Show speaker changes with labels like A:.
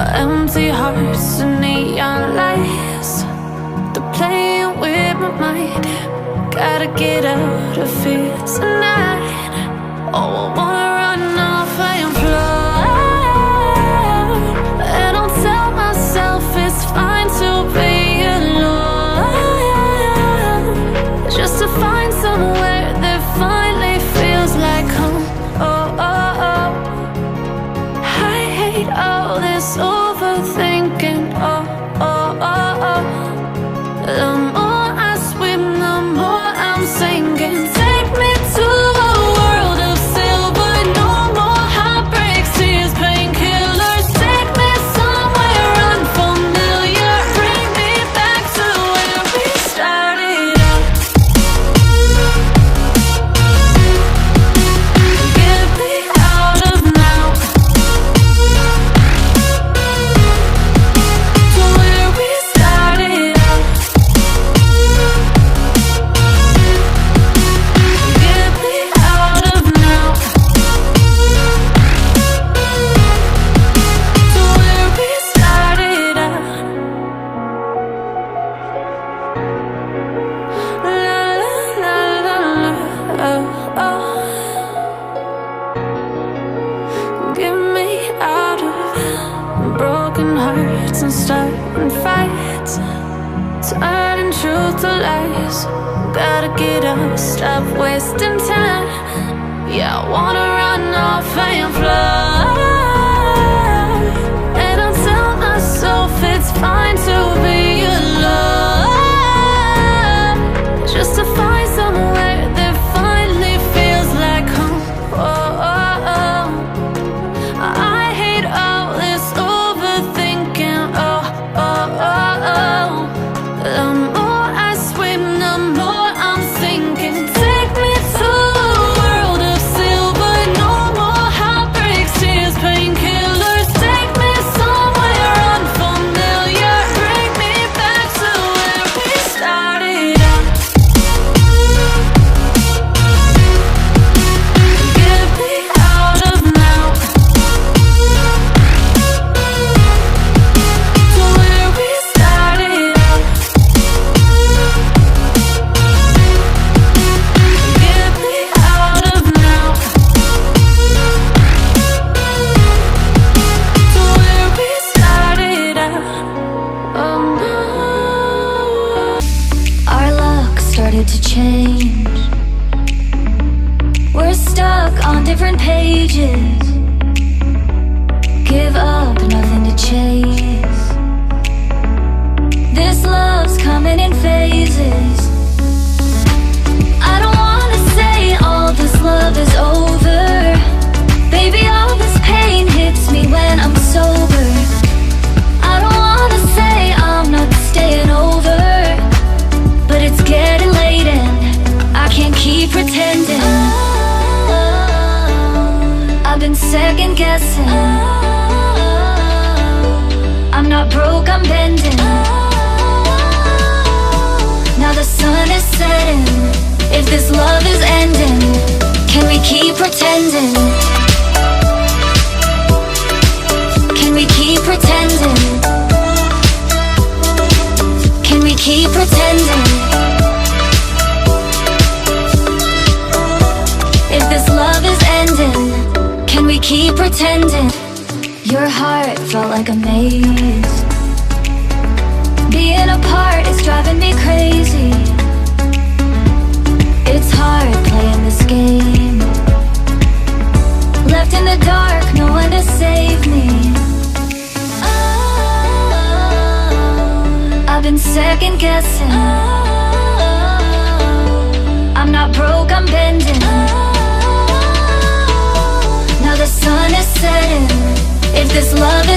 A: Empty hearts and neon lights, they're playing with my mind. Gotta get out of here tonight. Oh, I wanna run off and fly, and I'll tell myself it's fine to be alone, just to find somewhere that finally feels like home. Oh, oh, oh. I hate all this overthinking. Oh, oh, oh, oh. The more I swim, the more I'm sinking. Take me to a world of silver. No more heartbreaks, tears, painkillers. Take me somewhere unfamiliar. Bring me back to where we started out. Get me out of now, to where we started out. Get me out of now, to where we started out. La la la la, oh, oh. Get me out of broken hearts and starting fights, turning truth to lies. Gotta get up, stop wasting time. Yeah, I wanna run off and fly, and I'll tell myself it's fine to be alone, just to find somewhere that finally feels like home. Oh, oh, oh. I hate all this overthinking. Oh, oh, oh, oh. The more I swim, the more I'm sinking. Take me to a world of silver. No more heartbreaks, tears, painkillers. Take me somewhere unfamiliar. Bring me back to where we started out. Get me out of now, to where we started out. Get me out of now, to where we started out. Oh no.
B: Our luck started to change. We're stuck on different pages. Give up, nothing to chase. This love's coming in phases. I don't wanna say all this love is over. Baby, all this pain hits me when I'm sober. I don't wanna say I'm not staying over, but it's getting late and I can't keep pretending. I've been second guessing. I'm not broke, I'm bending. Now the sun is setting. If this love is ending, can we keep pretending? Can we keep pretending? Can we keep pretending? If this love is ending, can we keep pretending? Your heart felt like a maze. Being apart is driving me crazy. It's hard playing this game. Left in the dark, no one to save me. I've been second guessing. I'm not broke, I'm bending. Now the sun is setting. If this love